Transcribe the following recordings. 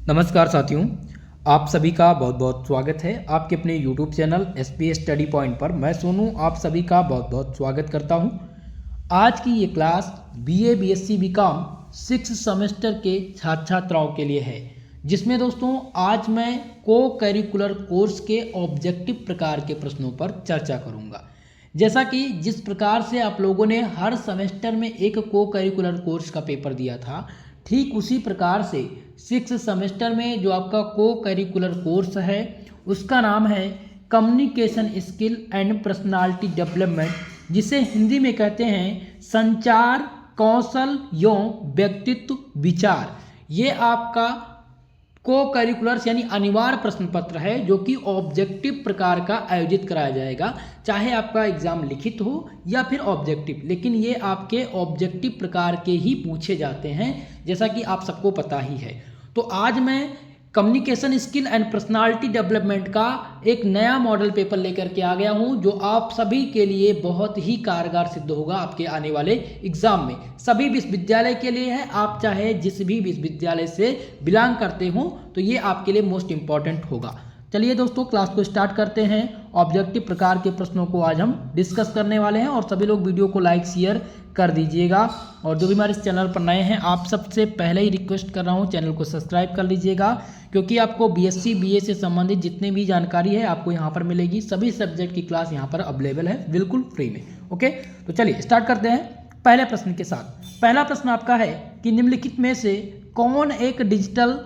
नमस्कार साथियों, आप सभी का बहुत बहुत स्वागत है आपके अपने YouTube channel SP study point पर। मैं सोनू आप सभी का बहुत बहुत स्वागत करता हूं। आज की ये class BA BSc BCom 6 semester के छात्र छात्राओं के लिए है, जिसमें दोस्तों आज मैं को करिकुलर कोर्स के ऑब्जेक्टिव प्रकार के प्रश्नों पर चर्चा करूंगा। जैसा कि जिस प्रकार से आप लोगों ने हर सेमेस्टर में एक को करिकुलर कोर्स का पेपर दिया था, ठीक उसी प्रकार से 6 सेमेस्टर में जो आपका को करिकुलर कोर्स है उसका नाम है communication skill and personality development, जिसे हिंदी में कहते हैं संचार कौशल एवं व्यक्तित्व विचार। ये आपका को करिकुलर्स यानी अनिवार्य प्रश्न पत्र है जो कि ऑब्जेक्टिव प्रकार का आयोजित कराया जाएगा, चाहे आपका एग्जाम लिखित हो या फिर ऑब्जेक्टिव, लेकिन ये आपके ऑब्जेक्टिव प्रकार के ही पूछे जाते हैं, जैसा कि आप सबको पता ही है। तो आज मैं communication skill and personality development का एक नया मॉडल पेपर लेकर के आ गया हूं, जो आप सभी के लिए बहुत ही कारगर सिद्ध होगा आपके आने वाले एग्जाम में। सभी विश्वविद्यालय के लिए है, आप चाहे जिस भी विश्वविद्यालय से बिलोंग करते हो तो ये आपके लिए मोस्ट इंपॉर्टेंट होगा। चलिए दोस्तों, क्लास को स्टार्ट करते हैं। ऑब्जेक्टिव प्रकार के प्रश्नों को आज हम डिस्कस करने वाले हैं और सभी लोग वीडियो को लाइक शेयर कर दीजिएगा। और जो भी हमारे इस चैनल पर नए हैं, आप सबसे पहले ही रिक्वेस्ट कर रहा हूं चैनल को सब्सक्राइब कर लीजिएगा, क्योंकि आपको BSc BA से संबंधित जितने भी जानकारी है आपको यहाँ पर मिलेगी। सभी सब्जेक्ट की क्लास यहाँ पर अवेलेबल है बिल्कुल फ्री में। ओके, तो चलिए स्टार्ट करते हैं पहले प्रश्न के साथ। पहला प्रश्न आपका है कि निम्नलिखित में से कौन एक डिजिटल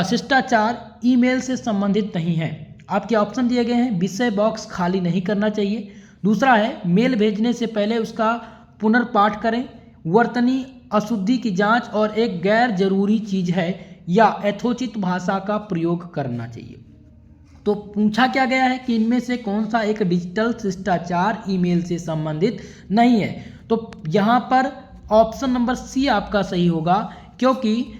शिष्टाचार ईमेल से संबंधित नहीं है। आपके ऑप्शन दिए गए हैं। विषय बॉक्स खाली नहीं करना चाहिए। दूसरा है मेल भेजने से पहले उसका पुनर्पाठ करें, वर्तनी अशुद्धि की जांच और एक गैर जरूरी चीज है, या यथोचित भाषा का प्रयोग करना चाहिए। तो पूछा क्या गया है कि इनमें से कौन सा एक डिजिटल शिष्टाचार ईमेल से संबंधित नहीं है। तो यहाँ पर ऑप्शन नंबर सी आपका सही होगा, क्योंकि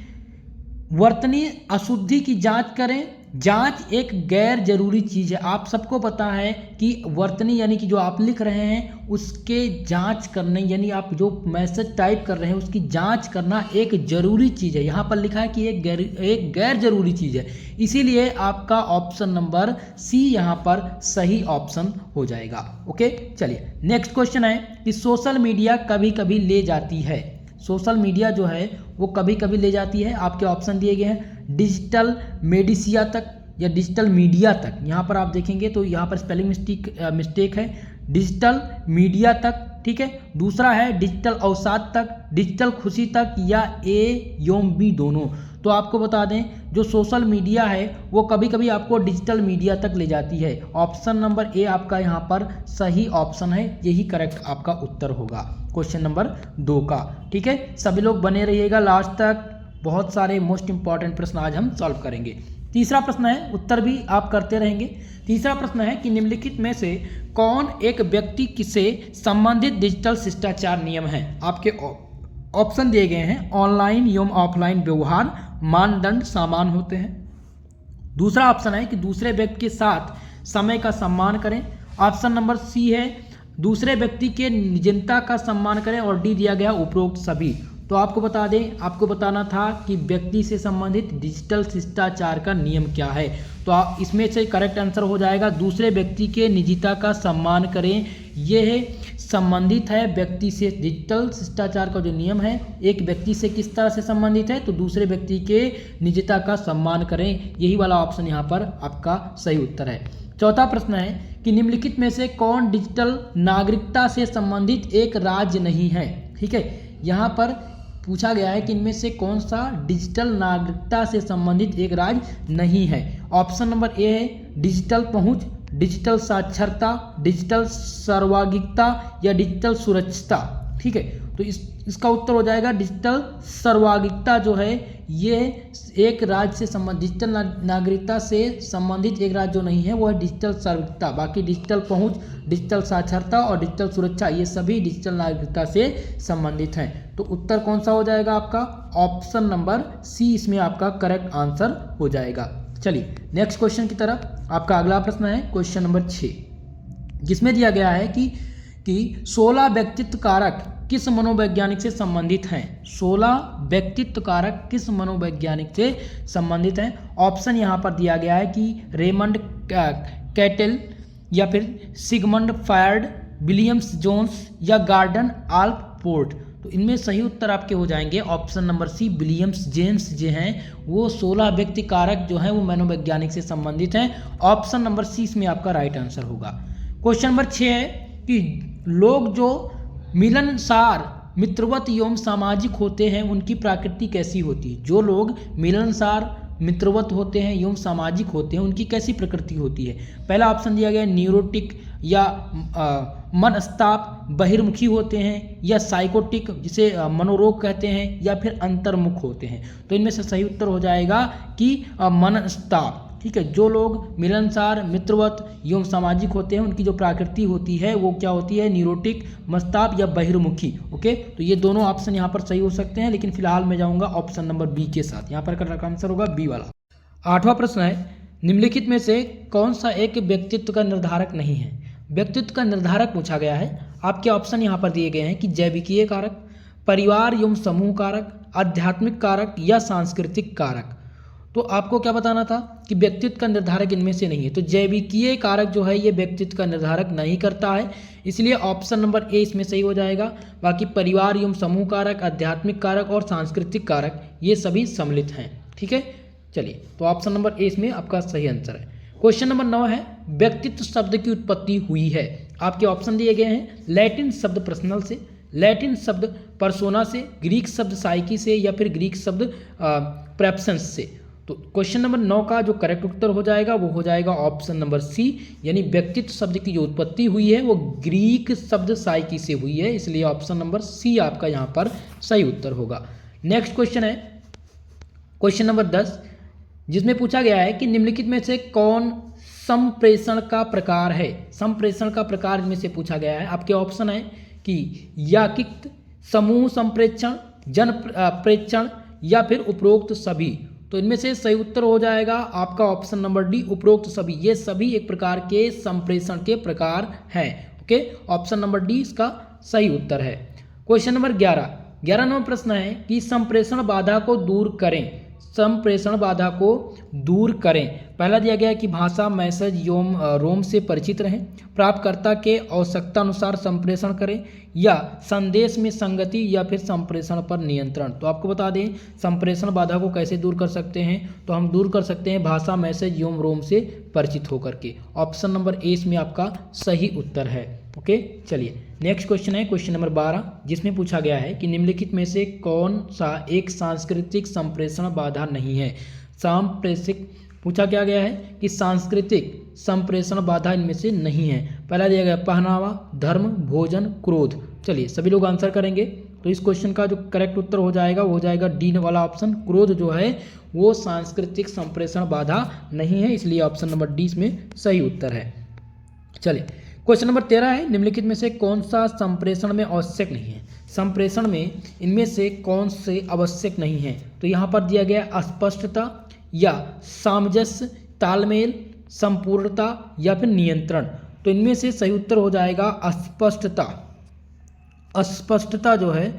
वर्तनी अशुद्धि की जांच करें। जांच एक गैर जरूरी चीज है। आप सबको पता है कि वर्तनी यानी कि जो आप लिख रहे हैं उसके जांच करने, यानी आप जो मैसेज टाइप कर रहे हैं उसकी जांच करना एक जरूरी चीज है। यहाँ पर लिखा है कि एक गैर जरूरी चीज है, इसीलिए आपका ऑप्शन नंबर सी यहाँ पर सही ऑप्शन हो जाएगा। ओके, चलिए नेक्स्ट क्वेश्चन है कि सोशल मीडिया कभी कभी ले जाती है। सोशल मीडिया जो है वो कभी कभी ले जाती है। आपके ऑप्शन दिए गए हैं डिजिटल मेडिसिया तक या डिजिटल मीडिया तक। यहाँ पर आप देखेंगे तो यहाँ पर स्पेलिंग मिस्टेक है, डिजिटल मीडिया तक, ठीक है। दूसरा है डिजिटल अवसाद तक, डिजिटल खुशी तक, या ए एवं बी दोनों। तो आपको बता दें जो सोशल मीडिया है वो कभी कभी आपको डिजिटल मीडिया तक ले जाती है। ऑप्शन नंबर ए आपका यहाँ पर सही ऑप्शन है, यही करेक्ट आपका उत्तर होगा क्वेश्चन नंबर 2 का। ठीक है, सभी लोग बने रहिएगा लास्ट तक, बहुत सारे मोस्ट इंपॉर्टेंट प्रश्न आज हम सॉल्व करेंगे। तीसरा प्रश्न है, उत्तर भी आप करते रहेंगे। तीसरा प्रश्न है कि निम्नलिखित में से कौन एक व्यक्ति से संबंधित डिजिटल शिष्टाचार नियम है। आपके ऑप्शन दिए गए हैं ऑनलाइन एवं ऑफलाइन व्यवहार मानदंड समान होते हैं। दूसरा ऑप्शन है कि दूसरे व्यक्ति के साथ समय का सम्मान करें। ऑप्शन नंबर सी है दूसरे व्यक्ति के निजता का सम्मान करें, और डी दिया गया उपरोक्त सभी। तो आपको बता दें, आपको बताना था कि व्यक्ति से संबंधित डिजिटल शिष्टाचार का नियम क्या है। तो आप इसमें से करेक्ट आंसर हो जाएगा दूसरे व्यक्ति के निजता का सम्मान करें। यह संबंधित है व्यक्ति से। डिजिटल शिष्टाचार का जो नियम है एक व्यक्ति से किस तरह से संबंधित है, तो दूसरे व्यक्ति के निजता का सम्मान करें। यही वाला ऑप्शन यहाँ पर आपका सही उत्तर है। चौथा प्रश्न है कि निम्नलिखित में से कौन डिजिटल नागरिकता से संबंधित एक राज्य नहीं है। ठीक है, यहाँ पर पूछा गया है कि इनमें से कौन सा डिजिटल नागरिकता से संबंधित एक राज्य नहीं है। ऑप्शन नंबर ए है डिजिटल पहुंच, डिजिटल साक्षरता, डिजिटल सर्वांगीणता, या डिजिटल सुरक्षितता। ठीक है, तो इसका उत्तर हो जाएगा डिजिटल सर्वांगीणता। जो है ये एक राज्य से संबंधित, डिजिटल नागरिकता से संबंधित एक राज्य जो नहीं है वो है डिजिटल सर्वांगीणता। बाकी डिजिटल पहुंच, डिजिटल साक्षरता और डिजिटल सुरक्षा ये सभी डिजिटल नागरिकता से संबंधित हैं। तो उत्तर कौन सा हो जाएगा आपका? ऑप्शन नंबर सी इसमें आपका करेक्ट आंसर हो जाएगा। चलिए नेक्स्ट क्वेश्चन की तरफ। आपका अगला प्रश्न है क्वेश्चन नंबर 6, जिसमें दिया गया है कि कि 16 व्यक्तित्व कारक किस मनोवैज्ञानिक से संबंधित हैं। 16 व्यक्तित्व कारक किस मनोवैज्ञानिक से संबंधित हैं। ऑप्शन यहाँ पर दिया गया है कि रेमंड कैटल या फिर सिगमंड फ्रायड, विलियम्स जोन्स या गार्डन आल्प पोर्ट। तो इनमें सही उत्तर आपके हो जाएंगे option number C, Williams James जो हैं वो 16 व्यक्ति कारक जो हैं वो मनोवैज्ञानिक से संबंधित हैं। ऑप्शन नंबर सी इसमें आपका राइट आंसर होगा। क्वेश्चन नंबर 6 है कि लोग जो मिलनसार, मित्रवत एवं सामाजिक होते हैं उनकी प्रकृति कैसी होती है। जो लोग मिलनसार, मित्रवत होते हैं एवं सामाजिक होते हैं उनकी कैसी प्रकृति होती है। पहला ऑप्शन दिया गया है न्यूरोटिक या मनस्ताप, बहिर्मुखी होते हैं, या साइकोटिक जिसे मनोरोग कहते हैं, या फिर अंतर्मुख होते हैं। तो इनमें से सही उत्तर हो जाएगा कि मनस्ताप। ठीक है, जो लोग मिलनसार, मित्रवत एवं सामाजिक होते हैं उनकी जो प्रकृति होती है वो क्या होती है, न्यूरोटिक, मस्ताप या बहिर्मुखी। ओके, तो ये दोनों ऑप्शन यहाँ पर सही हो सकते हैं, लेकिन फिलहाल मैं जाऊँगा ऑप्शन नंबर बी के साथ। यहाँ पर करेक्ट आंसर होगा बी वाला। 8वां प्रश्न है, निम्नलिखित में से कौन सा एक व्यक्तित्व का निर्धारक नहीं है। व्यक्तित्व का निर्धारक पूछा गया है। आपके ऑप्शन यहाँ पर दिए गए हैं कि जैविकीय कारक, परिवार एवं समूह कारक, आध्यात्मिक कारक या सांस्कृतिक कारक। तो आपको क्या बताना था कि व्यक्तित्व का निर्धारक इनमें से नहीं है। तो जैविकीय कारक जो है ये व्यक्तित्व का निर्धारक नहीं करता है, इसलिए ऑप्शन नंबर ए इसमें सही हो जाएगा। बाकी परिवार एवं समूह कारक, आध्यात्मिक कारक और सांस्कृतिक कारक ये सभी सम्मिलित हैं। ठीक है, चलिए तो ऑप्शन नंबर ए इसमें आपका सही आंसर है। क्वेश्चन नंबर 9 है, व्यक्तित्व शब्द की उत्पत्ति हुई है। आपके ऑप्शन दिए गए हैं लैटिन शब्द पर्सनल से, लैटिन शब्द पर्सोना से, ग्रीक शब्द साइकी से, या फिर ग्रीक शब्द प्रेप्सेंस से। तो क्वेश्चन नंबर 9 का जो करेक्ट उत्तर हो जाएगा वो हो जाएगा ऑप्शन नंबर सी, यानी व्यक्तित्व शब्द की जो उत्पत्ति हुई है वो ग्रीक शब्द साइकी से हुई है, इसलिए ऑप्शन नंबर सी आपका यहाँ पर सही उत्तर होगा। नेक्स्ट क्वेश्चन है क्वेश्चन नंबर 10, जिसमें पूछा गया है कि निम्नलिखित में से कौन संप्रेषण का प्रकार है। संप्रेषण का प्रकार इनमें से पूछा गया है। आपके ऑप्शन है कि याकिक, समूह संप्रेषण, जन प्रेषण या फिर उपरोक्त सभी। तो इनमें से सही उत्तर हो जाएगा आपका ऑप्शन नंबर डी, उपरोक्त सभी। ये सभी एक प्रकार के संप्रेषण के प्रकार हैं। ओके, ऑप्शन नंबर डी इसका सही उत्तर है। क्वेश्चन नंबर 11 नंबर प्रश्न है कि संप्रेषण बाधा को दूर करें। संप्रेषण बाधा को दूर करें। पहला दिया गया है कि भाषा, मैसेज एवं रोम से परिचित रहें, प्राप्तकर्ता के आवश्यकता अनुसार संप्रेषण करें, या संदेश में संगति या फिर संप्रेषण पर नियंत्रण। तो आपको बता दें संप्रेषण बाधा को कैसे दूर कर सकते हैं। तो हम दूर कर सकते हैं भाषा, मैसेज एवं रोम से परिचित होकर के। ऑप्शन नंबर ए इसमें आपका सही उत्तर है। ओके, चलिए नेक्स्ट क्वेश्चन है क्वेश्चन नंबर 12, जिसमें पूछा गया है कि निम्नलिखित में से कौन सा एक सांस्कृतिक संप्रेषण बाधा नहीं है। सांप्रेषिक पूछा क्या गया है कि सांस्कृतिक संप्रेषण बाधा इनमें से नहीं है। पहला दिया गया पहनावा, धर्म, भोजन, क्रोध। चलिए सभी लोग आंसर करेंगे। तो इस क्वेश्चन का जो करेक्ट उत्तर हो जाएगा वो हो जाएगा डी वाला ऑप्शन, क्रोध जो है वो सांस्कृतिक संप्रेषण बाधा नहीं है, इसलिए ऑप्शन नंबर डी इसमें सही उत्तर है। चलिए क्वेश्चन नंबर 13 है, निम्नलिखित में से कौन सा संप्रेषण में आवश्यक नहीं है। संप्रेषण में इनमें से कौन से आवश्यक नहीं है। तो यहाँ पर दिया गया स्पष्टता या सामंजस्य, तालमेल, संपूर्णता या फिर नियंत्रण। तो इनमें से सही उत्तर हो जाएगा अस्पष्टता। अस्पष्टता जो है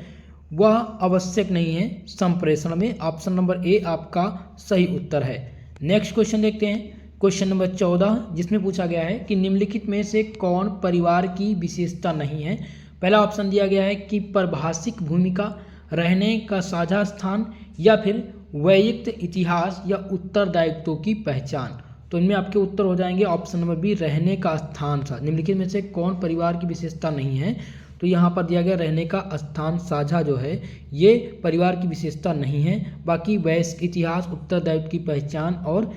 वह आवश्यक नहीं है संप्रेषण में। ऑप्शन नंबर ए आपका सही उत्तर है। नेक्स्ट क्वेश्चन देखते हैं क्वेश्चन नंबर 14, जिसमें पूछा गया है कि निम्नलिखित में से कौन परिवार की विशेषता नहीं है। पहला ऑप्शन दिया गया है कि पारिभाषिक भूमिका, रहने का साझा स्थान, या फिर वैयक्तिक इतिहास या उत्तरदायित्व की पहचान। तो इनमें आपके उत्तर हो जाएंगे ऑप्शन नंबर बी, रहने का स्थान साझा। निम्नलिखित में से कौन परिवार की विशेषता नहीं है। तो यहाँ पर दिया गया रहने का स्थान साझा जो है ये परिवार की विशेषता नहीं है। बाकी वैश्विक इतिहास, उत्तरदायित्व की पहचान और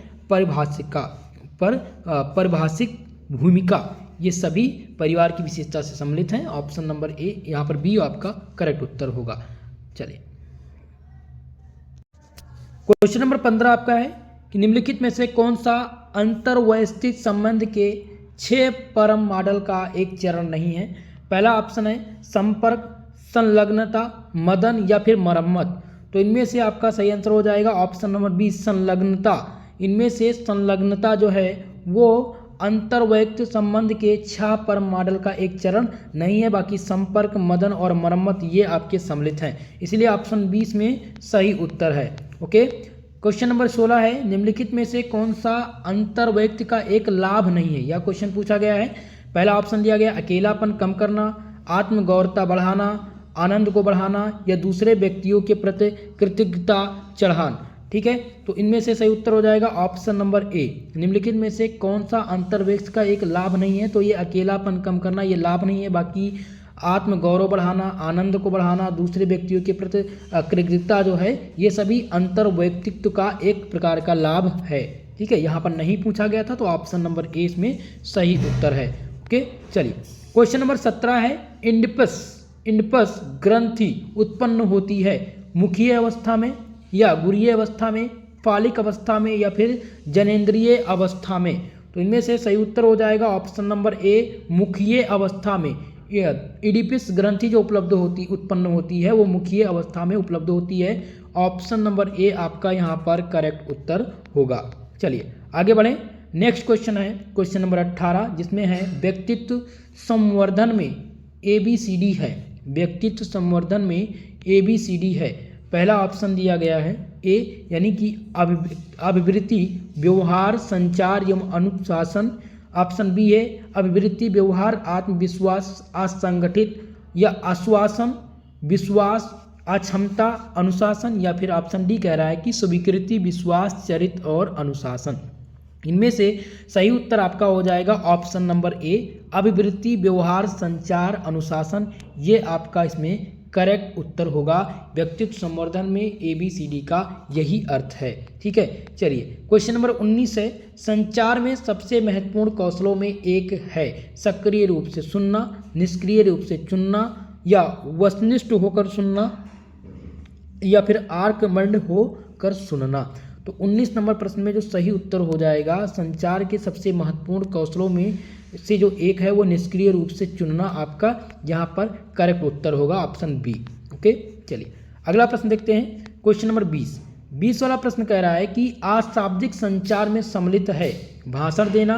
पारिभाषिक भूमिका ये सभी परिवार की विशेषता से सम्मिलित हैं। ऑप्शन नंबर ए यहाँ पर बी आपका करेक्ट उत्तर होगा। चलिए क्वेश्चन नंबर 15 आपका है कि निम्नलिखित में से कौन सा अंतर्वैयक्तिक संबंध के 6 परम मॉडल का एक चरण नहीं है। पहला ऑप्शन है संपर्क, संलग्नता, मदन या फिर मरम्मत। तो इनमें से आपका सही आंसर हो जाएगा ऑप्शन नंबर बी, संलग्नता। इनमें से संलग्नता जो है वो अंतर्वैयक्तिक संबंध के छह पर मॉडल का एक चरण नहीं है, बाकी संपर्क, मदन और मरम्मत ये आपके सम्मिलित हैं, इसलिए ऑप्शन 20 में सही उत्तर है। ओके, क्वेश्चन नंबर 16 है, निम्नलिखित में से कौन सा अंतर्वैयक्तिक का एक लाभ नहीं है, यह क्वेश्चन पूछा गया है। पहला ऑप्शन दिया गया अकेलापन कम करना, आत्मगौरता बढ़ाना, आनंद को बढ़ाना या दूसरे व्यक्तियों के प्रति कृतज्ञता चढ़ाना। ठीक है, तो इनमें से सही उत्तर हो जाएगा ऑप्शन नंबर ए। निम्नलिखित में से कौन सा अंतर्वैयक्तिक का एक लाभ नहीं है, तो ये अकेलापन कम करना ये लाभ नहीं है, बाकी आत्मगौरव बढ़ाना, आनंद को बढ़ाना, दूसरे व्यक्तियों के प्रति कृतज्ञता जो है ये सभी अंतर्वैयक्तिक का एक प्रकार का लाभ है। ठीक है, यहाँ पर नहीं पूछा गया था, तो ऑप्शन नंबर ए इसमें सही उत्तर है। ओके, चलिए क्वेश्चन नंबर 17 है, इंडपस ग्रंथि उत्पन्न होती है मुखीय अवस्था में या गुरीय अवस्था में, फालिक अवस्था में या फिर जनेंद्रिय अवस्था में। तो इनमें से सही उत्तर हो जाएगा ऑप्शन नंबर ए, मुखीय अवस्था में। इडिपस ग्रंथि जो उत्पन्न होती है वो मुखीय अवस्था में उपलब्ध होती है। ऑप्शन नंबर ए आपका यहाँ पर करेक्ट उत्तर होगा। चलिए आगे बढ़ें, नेक्स्ट क्वेश्चन है क्वेश्चन नंबर 18, जिसमें है व्यक्तित्व संवर्धन में ABCD है। व्यक्तित्व संवर्धन में ABCD है। पहला ऑप्शन दिया गया है ए, यानी कि अभिवृत्ति, व्यवहार, संचार एवं अनुशासन। ऑप्शन बी है अभिवृत्ति, व्यवहार, आत्मविश्वास, असंगठित या आश्वासन, विश्वास, अक्षमता, अनुशासन, या फिर ऑप्शन डी कह रहा है कि स्वीकृति, विश्वास, चरित्र और अनुशासन। इनमें से सही उत्तर आपका हो जाएगा ऑप्शन नंबर ए, अभिवृत्ति, व्यवहार, संचार, अनुशासन, ये आपका इसमें करेक्ट उत्तर होगा। व्यक्तित्व संवर्धन में ABCD का यही अर्थ है। ठीक है, चलिए क्वेश्चन नंबर 19 है, संचार में सबसे महत्वपूर्ण कौशलों में एक है सक्रिय रूप से सुनना, निष्क्रिय रूप से चुनना, या वस्तुनिष्ठ होकर सुनना, या फिर आर्कमंड होकर सुनना। तो 19 नंबर प्रश्न में जो सही उत्तर हो जाएगा, संचार के सबसे महत्वपूर्ण कौशलों में से जो एक है वो निष्क्रिय रूप से चुनना, आपका यहाँ पर करेक्ट उत्तर होगा ऑप्शन बी। ओके, चलिए अगला प्रश्न देखते हैं क्वेश्चन नंबर 20 वाला प्रश्न कह रहा है कि अशाब्दिक संचार में सम्मिलित है भाषण देना,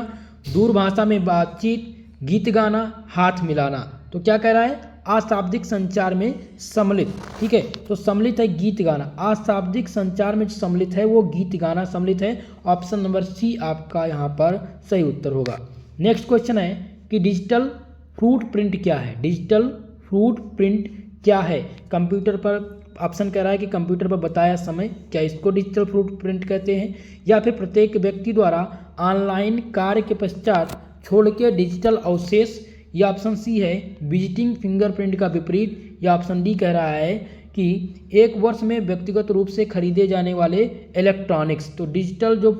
दूरभाषा में बातचीत, गीत गाना, हाथ मिलाना। तो क्या कह रहा है, अशाब्दिक संचार में सम्मिलित। ठीक है, तो सम्मिलित है गीत गाना। अशाब्दिक संचार में सम्मिलित है वो गीत गाना सम्मिलित है। ऑप्शन नंबर सी आपका यहाँ पर सही उत्तर होगा। नेक्स्ट क्वेश्चन है कि डिजिटल फुटप्रिंट क्या है। डिजिटल फुटप्रिंट क्या है, कंप्यूटर पर ऑप्शन कह रहा है कि कंप्यूटर पर बताया समय, क्या इसको डिजिटल फुटप्रिंट कहते हैं, या फिर प्रत्येक व्यक्ति द्वारा ऑनलाइन कार्य के पश्चात छोड़ के डिजिटल अवशेष, या ऑप्शन सी है विजिटिंग फिंगरप्रिंट का विपरीत, या ऑप्शन डी कह रहा है कि एक वर्ष में व्यक्तिगत रूप से खरीदे जाने वाले इलेक्ट्रॉनिक्स। तो डिजिटल जो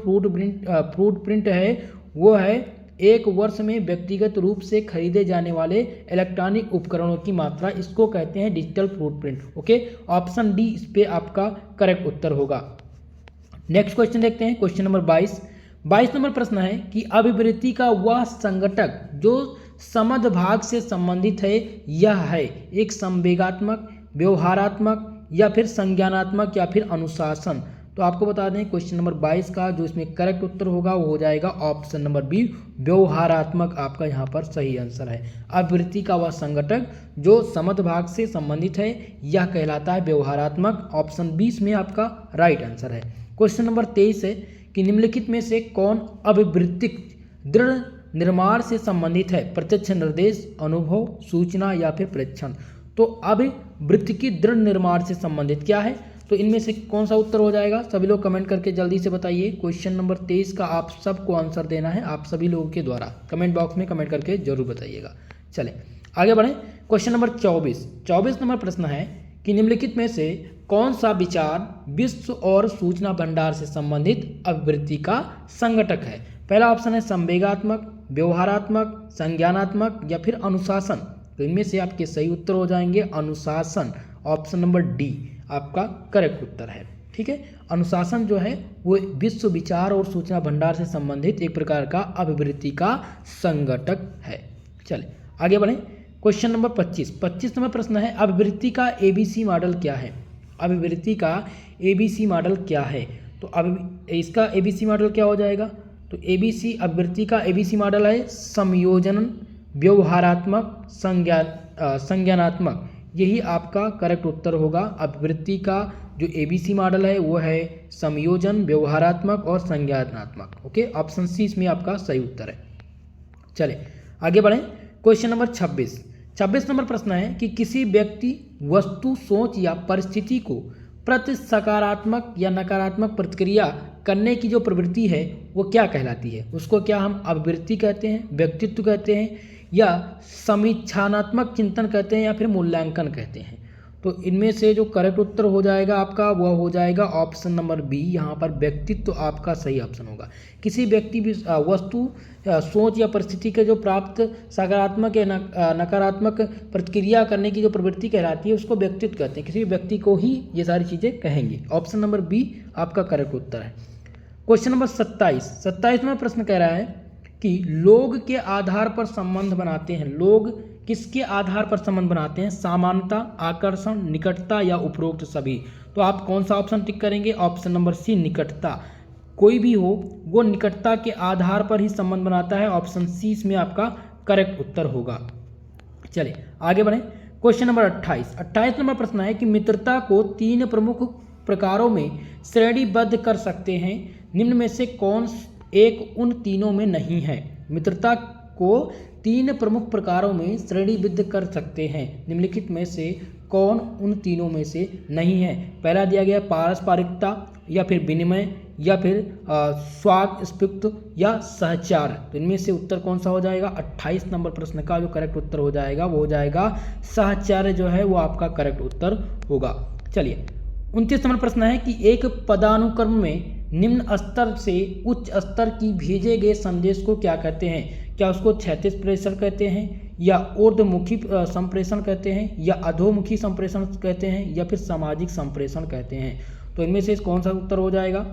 फुटप्रिंट है वो है एक वर्ष में व्यक्तिगत रूप से खरीदे जाने वाले इलेक्ट्रॉनिक उपकरणों की मात्रा, इसको कहते हैं digital footprint. Okay, option D इस पे आपका करेक्ट उत्तर होगा। नेक्स्ट क्वेश्चन देखते हैं क्वेश्चन नंबर 22 नंबर प्रश्न है कि अभिवृत्ति का वह संघटक जो समदभाग से संबंधित है यह है एक संवेगात्मक, व्यवहारात्मक, या फिर संज्ञानात्मक, या फिर अनुशासन। तो आपको बता दें क्वेश्चन नंबर 22 का जो इसमें करेक्ट उत्तर होगा वो हो जाएगा ऑप्शन नंबर बी, व्यवहारात्मक आपका यहाँ पर सही आंसर है। अभिवृत्ति का वह संघटक जो समदभाग से संबंधित है यह कहलाता है व्यवहारात्मक। ऑप्शन 20 में आपका राइट आंसर है। क्वेश्चन नंबर 23 है कि निम्नलिखित में से कौन अभिवृत्तिक दृढ़ निर्माण से संबंधित है, प्रत्यक्ष निर्देश, अनुभव, सूचना, या फिर प्रेक्षण। तो अभिवृत्तिकी दृढ़ निर्माण से संबंधित क्या है, तो इनमें से कौन सा उत्तर हो जाएगा, सभी लोग कमेंट करके जल्दी से बताइए। क्वेश्चन नंबर 23 का आप सबको आंसर देना है, आप सभी लोगों के द्वारा कमेंट बॉक्स में कमेंट करके जरूर बताइएगा। चलें आगे बढ़ें, क्वेश्चन नंबर 24 नंबर प्रश्न है कि निम्नलिखित में से कौन सा विचार विश्व और सूचना भंडार से संबंधित अभिवृत्ति का संघटक है। पहला ऑप्शन है संवेगात्मक, व्यवहारात्मक, संज्ञानात्मक, या फिर अनुशासन। तो इनमें से आपके सही उत्तर हो जाएंगे अनुशासन। ऑप्शन नंबर डी आपका करेक्ट उत्तर है। ठीक है, अनुशासन जो है वो विश्व विचार और सूचना भंडार से संबंधित एक प्रकार का अभिवृत्ति का संघटक है। चले आगे बढ़ें, क्वेश्चन नंबर 25 नंबर प्रश्न है अभिवृत्ति का ABC मॉडल क्या है। अभिवृत्ति का ABC मॉडल क्या है, तो अब इसका ABC मॉडल क्या हो जाएगा, तो एबीसी अभिवृत्ति का एबीसी मॉडल है समयोजन, व्यवहारात्मक, संज्ञानात्मक। यही आपका करेक्ट उत्तर होगा। अभिवृत्ति का जो एबीसी मॉडल है वो है समयोजन, व्यवहारात्मक और संज्ञानात्मक। ओके, ऑप्शन सी इसमें आपका सही उत्तर है। चले आगे बढ़ें। क्वेश्चन नंबर 26 नंबर प्रश्न है कि किसी व्यक्ति, वस्तु, सोच या परिस्थिति को प्रति सकारात्मक या नकारात्मक प्रतिक्रिया करने की जो प्रवृत्ति है वो क्या कहलाती है? उसको क्या हम अभिवृत्ति कहते हैं, व्यक्तित्व कहते हैं, या समीक्षात्मक चिंतन कहते हैं, या फिर मूल्यांकन कहते हैं? तो इनमें से जो करेक्ट उत्तर हो जाएगा आपका वह हो जाएगा ऑप्शन नंबर बी। यहाँ पर व्यक्तित्व आपका सही ऑप्शन होगा। किसी व्यक्ति, वस्तु, सोच या परिस्थिति के जो प्राप्त सकारात्मक या नकारात्मक प्रतिक्रिया करने की जो प्रवृत्ति कहलाती है उसको व्यक्तित्व कहते हैं। किसी व्यक्ति को ही ये सारी चीज़ें कहेंगे। ऑप्शन नंबर बी आपका करेक्ट उत्तर है। क्वेश्चन नंबर 27 में प्रश्न कह रहा है कि लोग के आधार पर संबंध बनाते हैं। लोग किसके आधार पर संबंध बनाते हैं? समानता, आकर्षण, निकटता या उपरोक्त सभी। तो आप कौन सा ऑप्शन टिक करेंगे? ऑप्शन नंबर सी, निकटता। कोई भी हो वो निकटता के आधार पर ही संबंध बनाता है। ऑप्शन सी इसमें आपका करेक्ट उत्तर होगा। चलिए आगे बढ़ें। क्वेश्चन नंबर 28 नंबर प्रश्न है कि मित्रता को 3 प्रमुख प्रकारों में श्रेणीबद्ध कर सकते हैं। निम्न में से कौन एक उन तीनों में नहीं है? मित्रता को 3 प्रमुख प्रकारों में श्रेणीबद्ध कर सकते हैं। निम्नलिखित में से कौन उन तीनों में से नहीं है? पहला दिया गया पारस्परिकता, या फिर विनिमय, या फिर स्वास्पृक्य या सहचार। तो इनमें से उत्तर कौन सा हो जाएगा? 28 नंबर प्रश्न का जो करेक्ट उत्तर हो जाएगा वो हो जाएगा सहचार्य, जो है वो आपका करेक्ट उत्तर होगा। चलिए 29 नंबर प्रश्न है कि एक पदानुक्रम में निम्न स्तर से उच्च स्तर की भेजे गए संदेश को क्या कहते हैं? क्या उसको क्षैतिज प्रेषण कहते हैं, या ऊर्ध्वमुखी संप्रेषण कहते हैं, या अधोमुखी संप्रेषण कहते हैं, या फिर सामाजिक संप्रेषण कहते हैं? तो इनमें से कौन सा उत्तर हो जाएगा?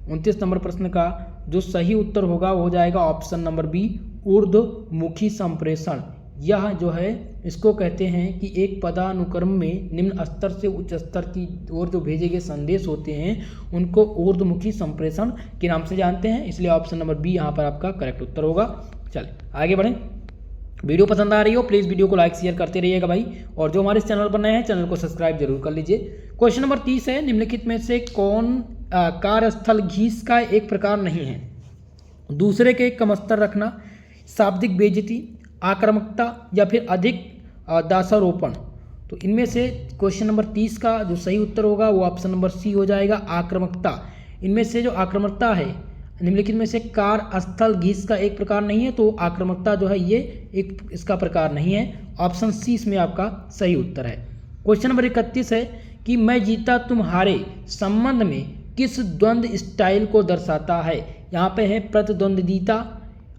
29 नंबर प्रश्न का जो सही उत्तर होगा वो हो जाएगा ऑप्शन नंबर बी, ऊर्ध्वमुखी संप्रेषण। यह जो है इसको कहते हैं कि एक पदानुक्रम में निम्न स्तर से उच्च स्तर की ओर जो भेजे गए संदेश होते हैं उनको ऊर्ध्वमुखी संप्रेषण के नाम से जानते हैं। इसलिए ऑप्शन नंबर बी यहाँ पर आपका करेक्ट उत्तर होगा। चलिए आगे बढ़ें। वीडियो पसंद आ रही हो प्लीज़ वीडियो को लाइक शेयर करते रहिएगा भाई, और जो हमारे इस चैनल पर नए हैं चैनल को सब्सक्राइब जरूर कर लीजिए। क्वेश्चन नंबर 30 है, निम्नलिखित में से कौन कार्यस्थल घीस का एक प्रकार नहीं है? दूसरे के कम स्तर रखना, शाब्दिक बेइज्जती, आक्रामकता, या फिर अधिक दासारोपण। तो इनमें से क्वेश्चन नंबर 30 का जो सही उत्तर होगा वो ऑप्शन नंबर सी हो जाएगा, आक्रामकता। इनमें से जो आक्रामकता है निम्नलिखित में से कार्यस्थल घीस का एक प्रकार नहीं है, तो आक्रामकता जो है ये एक इसका प्रकार नहीं है। ऑप्शन सी इसमें आपका सही उत्तर है। क्वेश्चन नंबर 31 है कि मैं जीता तुम हारे संबंध में किस द्वंद्व स्टाइल को दर्शाता है? यहाँ पे है प्रतिद्वंद्विता,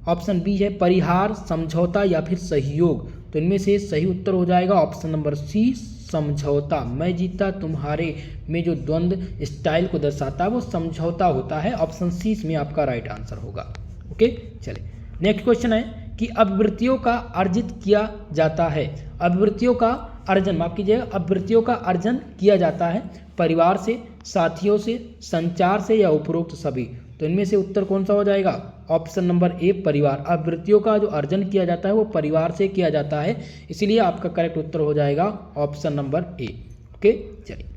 ऑप्शन बी है परिहार, समझौता, या फिर सहयोग। तो इनमें से सही उत्तर हो जाएगा ऑप्शन नंबर सी, समझौता। मैं जीता तुम हारे में जो द्वंद्व स्टाइल को दर्शाता है वो समझौता होता है। ऑप्शन सी इसमें आपका राइट आंसर होगा। ओके चलिए नेक्स्ट क्वेश्चन है कि अभिवृत्तियों का अर्जित किया जाता है। अभिवृत्तियों का अर्जन, माफ कीजिएगा, अभिवृत्तियों का अर्जन किया जाता है परिवार से, साथियों से, संचार से, या उपरोक्त सभी। तो इनमें से उत्तर कौन सा हो जाएगा? ऑप्शन नंबर ए, परिवार। अभिवृत्तियों का जो अर्जन किया जाता है वो परिवार से किया जाता है, इसीलिए आपका करेक्ट उत्तर हो जाएगा ऑप्शन नंबर ए। ओके चलिए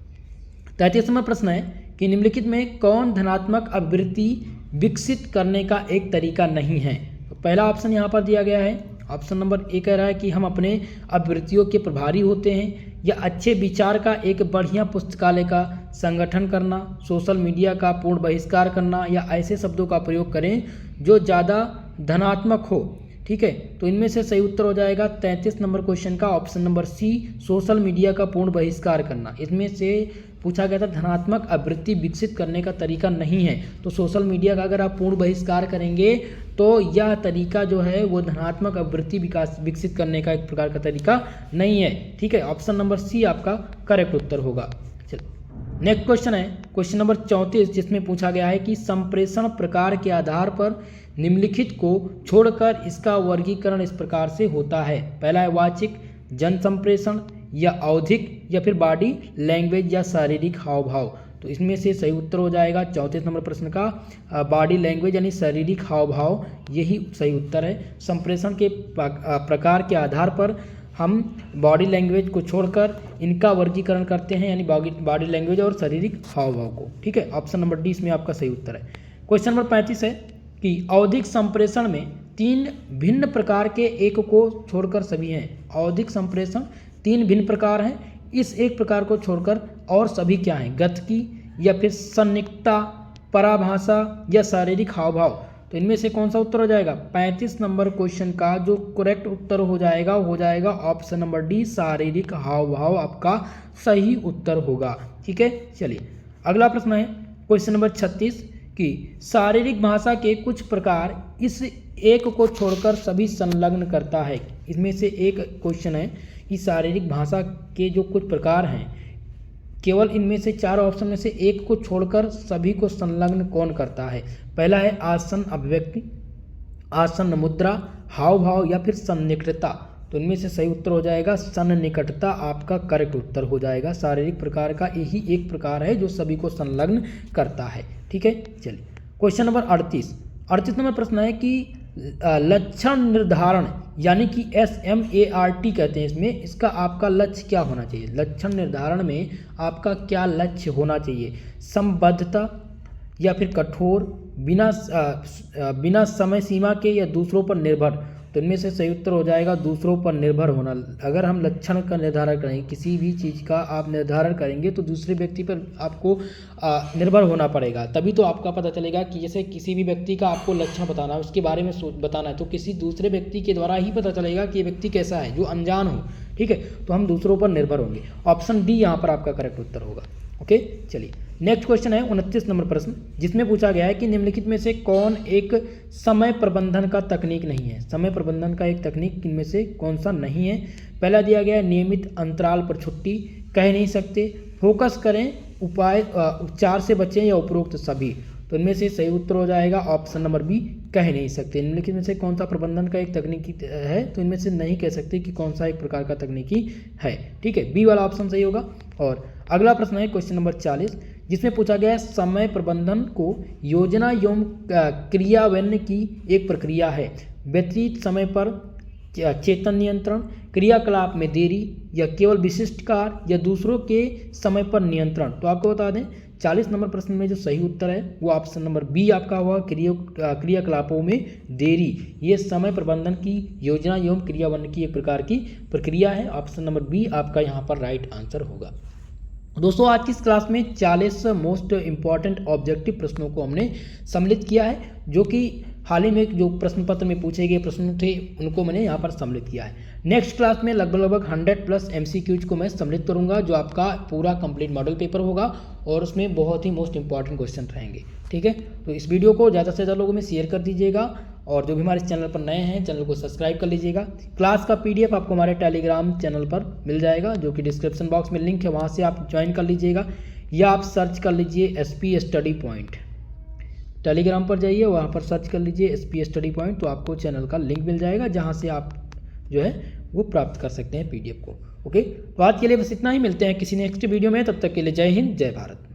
33वां प्रश्न है कि निम्नलिखित में कौन धनात्मक अभिवृत्ति विकसित करने का एक तरीका नहीं है? तो पहला ऑप्शन यहाँ पर दिया गया है, ऑप्शन नंबर ए कह रहा है कि हम अपने अभिवृत्तियों के प्रभारी होते हैं, या अच्छे विचार का एक बढ़िया पुस्तकालय का संगठन करना, सोशल मीडिया का पूर्ण बहिष्कार करना, या ऐसे शब्दों का प्रयोग करें जो ज़्यादा धनात्मक हो। ठीक है, तो इनमें से सही उत्तर हो जाएगा 33 नंबर क्वेश्चन का option number C, social media का पूर्ण बहिष्कार करना। इसमें से पूछा गया था धनात्मक अभिवृत्ति विकसित करने का तरीका नहीं है, तो सोशल मीडिया का अगर आप पूर्ण बहिष्कार करेंगे तो यह तरीका जो है वो धनात्मक अभिवृत्ति विकसित करने का एक प्रकार का तरीका नहीं है। ठीक है, ऑप्शन नंबर सी आपका करेक्ट उत्तर होगा। चलिए नेक्स्ट क्वेश्चन है क्वेश्चन नंबर 34, जिसमें पूछा गया है कि संप्रेषण प्रकार के आधार पर निम्नलिखित को छोड़कर इसका वर्गीकरण इस प्रकार से होता है। पहला है वाचिक, जन संप्रेषण, या औधिक, या फिर बॉडी लैंग्वेज, या शारीरिक हाव भाव। तो इसमें से सही उत्तर हो जाएगा 34 नंबर प्रश्न का बॉडी लैंग्वेज यानी शारीरिक हाव भाव, यही सही उत्तर है। संप्रेषण के प्रकार के आधार पर हम बॉडी लैंग्वेज को छोड़कर इनका वर्गीकरण करते हैं, यानी बॉडी लैंग्वेज और शारीरिक हाव भाव को। ठीक है, ऑप्शन नंबर डी इसमें आपका सही उत्तर है। क्वेश्चन नंबर 35 है कि आवधिक संप्रेषण में 3 भिन्न प्रकार के एक को छोड़कर सभी हैं। आवधिक संप्रेषण 3 भिन्न प्रकार हैं, इस एक प्रकार को छोड़कर और सभी क्या हैं? गतिकी या फिर सन्निकटता, पराभाषा या शारीरिक हाव भाव। तो इनमें से कौन सा उत्तर हो जाएगा? 35 नंबर क्वेश्चन का जो करेक्ट उत्तर हो जाएगा ऑप्शन नंबर डी, शारीरिक हाव भाव आपका सही उत्तर होगा। ठीक है, चलिए अगला प्रश्न है क्वेश्चन नंबर 36 कि शारीरिक भाषा के कुछ प्रकार इस एक को छोड़कर सभी संलग्न करता है। इसमें से एक क्वेश्चन है कि शारीरिक भाषा के जो कुछ प्रकार हैं, केवल इनमें से 4 ऑप्शन में से एक को छोड़कर सभी को संलग्न कौन करता है? पहला है आसन अभिव्यक्ति, आसन मुद्रा, हाव भाव या फिर सन्निकटता। तो इनमें से सही उत्तर हो जाएगा सन्निकटता आपका करेक्ट उत्तर हो जाएगा। शारीरिक प्रकार का यही एक प्रकार है जो सभी को संलग्न करता है। ठीक है, चलिए क्वेश्चन नंबर 38 नंबर प्रश्न है कि लक्षण निर्धारण यानी कि SMART कहते हैं इसमें, इसका आपका लक्ष्य क्या होना चाहिए? लक्षण निर्धारण में आपका क्या लक्ष्य होना चाहिए? संबद्धता या फिर कठोर, बिना समय सीमा के या दूसरों पर निर्भर। तो इनमें से सही उत्तर हो जाएगा दूसरों पर निर्भर होना। अगर हम लक्षण का निर्धारण करेंगे, किसी भी चीज़ का आप निर्धारण करेंगे तो दूसरे व्यक्ति पर आपको निर्भर होना पड़ेगा, तभी तो आपका पता चलेगा कि जैसे किसी भी व्यक्ति का आपको लक्षण बताना है, उसके बारे में बताना है, तो किसी दूसरे व्यक्ति के द्वारा ही पता चलेगा कि ये व्यक्ति कैसा है, जो अनजान हो। ठीक है, तो हम दूसरों पर निर्भर होंगे। ऑप्शन डी यहाँ पर आपका करेक्ट उत्तर होगा। ओके, चलिए नेक्स्ट क्वेश्चन है 29 नंबर प्रश्न, जिसमें पूछा गया है कि निम्नलिखित में से कौन एक समय प्रबंधन का तकनीक नहीं है? समय प्रबंधन का एक तकनीक इनमें से कौन सा नहीं है? पहला दिया गया है नियमित अंतराल पर छुट्टी, कह नहीं सकते, फोकस करें, उपचार से बचें या उपरोक्त सभी। तो इनमें से सही उत्तर हो जाएगा ऑप्शन नंबर बी, कह नहीं सकते। निम्नलिखित में से कौन सा प्रबंधन का एक तकनीकी है? तो इनमें से नहीं कह सकते कि कौन सा एक प्रकार का तकनीकी है। ठीक है, बी वाला ऑप्शन सही होगा। और अगला प्रश्न है क्वेश्चन नंबर 40, जिसमें पूछा गया है समय प्रबंधन को योजना एवं क्रियान्वयन की एक प्रक्रिया है। व्यतीत समय पर चेतन नियंत्रण, क्रियाकलाप में देरी या केवल विशिष्ट कार्य या दूसरों के समय पर नियंत्रण। तो आपको बता दें 40 नंबर प्रश्न में जो सही उत्तर है वो ऑप्शन नंबर बी आपका हुआ, क्रियाकलापों में देरी। ये समय प्रबंधन की योजना एवं क्रियान्वयन की एक प्रकार की प्रक्रिया है। ऑप्शन नंबर बी आपका यहाँ पर राइट आंसर होगा। दोस्तों आज की इस क्लास में 40 मोस्ट इंपॉर्टेंट ऑब्जेक्टिव प्रश्नों को हमने सम्मिलित किया है, जो कि हाल ही में जो प्रश्न पत्र में पूछे गए प्रश्न थे उनको मैंने यहाँ पर सम्मिलित किया है। नेक्स्ट क्लास में लगभग 100+ MCQs को मैं सम्मिलित करूँगा, जो आपका पूरा कंप्लीट मॉडल पेपर होगा और उसमें बहुत ही मोस्ट इंपॉर्टेंट क्वेश्चन रहेंगे। ठीक है, तो इस वीडियो को ज़्यादा से ज़्यादा लोगों में शेयर कर दीजिएगा और जो भी हमारे चैनल पर नए हैं चैनल को सब्सक्राइब कर लीजिएगा। क्लास का PDF आपको हमारे टेलीग्राम चैनल पर मिल जाएगा, जो कि डिस्क्रिप्शन बॉक्स में लिंक है, वहाँ से आप ज्वाइन कर लीजिएगा, या आप सर्च कर लीजिए SP स्टडी पॉइंट। टेलीग्राम पर जाइए, वहाँ पर सर्च कर लीजिए SP स्टडी पॉइंट, तो आपको चैनल का लिंक मिल जाएगा, जहाँ से आप जो है वो प्राप्त कर सकते हैं PDF को। ओके, तो आज के लिए बस इतना ही, मिलते हैं किसी नेक्स्ट वीडियो में, तब तक के लिए जय हिंद जय भारत।